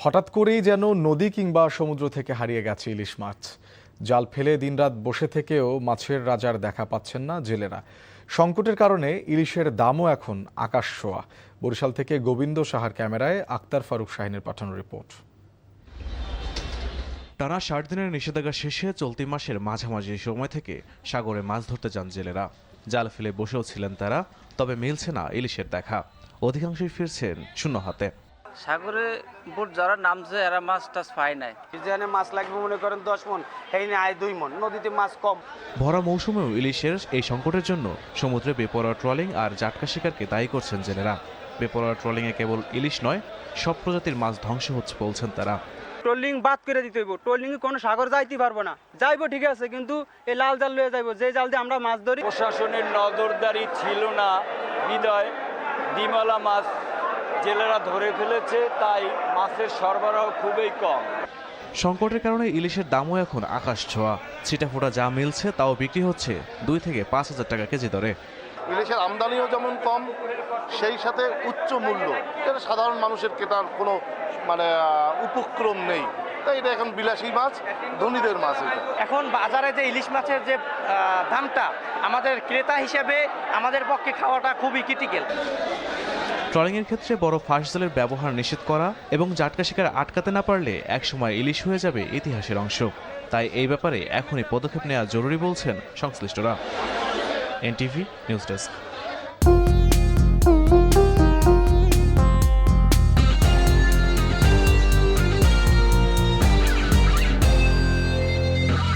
হঠাৎ করেই যেন নদী কিংবা সমুদ্র থেকে হারিয়ে গেছে ইলিশ মাছ। জাল ফেলে দিনরাত বসে থেকেও মাছের রাজার দেখা পাচ্ছেন না জেলেরা। সংকটের কারণে ইলিশের দামও এখন আকাশ ছোঁয়া। বরিশাল থেকে গোবিন্দ সাহার ক্যামেরায় আক্তার ফারুক শাহিনের পাঠানো রিপোর্ট। টানা ৬০ দিনের নিষেধাজ্ঞা শেষে চলতি মাসের মাঝামাঝি সময় থেকে সাগরে মাছ ধরতে যান জেলেরা। জাল ফেলে বসেও ছিলেন তারা, তবে মিলছে না ইলিশের দেখা। অধিকাংশই ফিরছেন শূন্য হাতে। সাগরে বোট যারা নামছে এরা মাছ টাছ পায় নাই। যেখানে মাছ লাগবে মনে করেন 10 মন, এইখানে আয় 2 মন, নদীতে মাছ কম। ভরা মৌসুমেও ইলিশের এই সংকটের জন্য সমুদ্রে বেপরোয়া ট্রলিং আর জাটকা শিকারকে দায়ী করছেন জেলেরা। বেপরোয়া ট্রলিংয়ে কেবল ইলিশ নয়, সব প্রজাতির মাছ ধ্বংস হচ্ছে বলছেন তারা। ট্রলিং বাদ করে দিতে হইব, ট্রলিং কোনো সাগর যাইতে পারবো না। যাইবো ঠিক আছে, কিন্তু এই লাল জাল লয়ে যাইবো, যে জাল দিয়ে আমরা মাছ ধরি। প্রশাসনের নজরদারি ছিল না বিদায় ডিমলা মাছ জেলেরা ধরে ফেলেছে, তাই মাছের সরবরাহ খুবই কম। সংকটের কারণে ইলিশের দামও এখন আকাশ ছোঁয়া। ছিটাফোঁটা যা মিলছে তাও বিক্রি হচ্ছে ২ থেকে ৫,০০০ টাকা কেজি দরে। ইলিশের আমদানিও যেমন কম, সেই সাথে উচ্চ মূল্য, এটা সাধারণ মানুষের কেনার কোনো উপক্রম নেই। তাই এটা এখন বিলাসী মাছ, ধনীদের মাছ। এটা এখন বাজারে যে ইলিশ মাছের যে দামটা, আমাদের ক্রেতা হিসেবে আমাদের পক্ষে খাওয়াটা খুবই ক্রিটিক্যাল। ট্রলিংয়ের ক্ষেত্রে বড় ফাঁস জালের ব্যবহার নিষেধ করা এবং জাটকা শিকার আটকাতে না পারলে একসময় ইলিশ হয়ে যাবে ইতিহাসের অংশ। তাই এই ব্যাপারে এখনই পদক্ষেপ নেওয়া জরুরি বলছেন সংশ্লিষ্টরা। NTV news desk.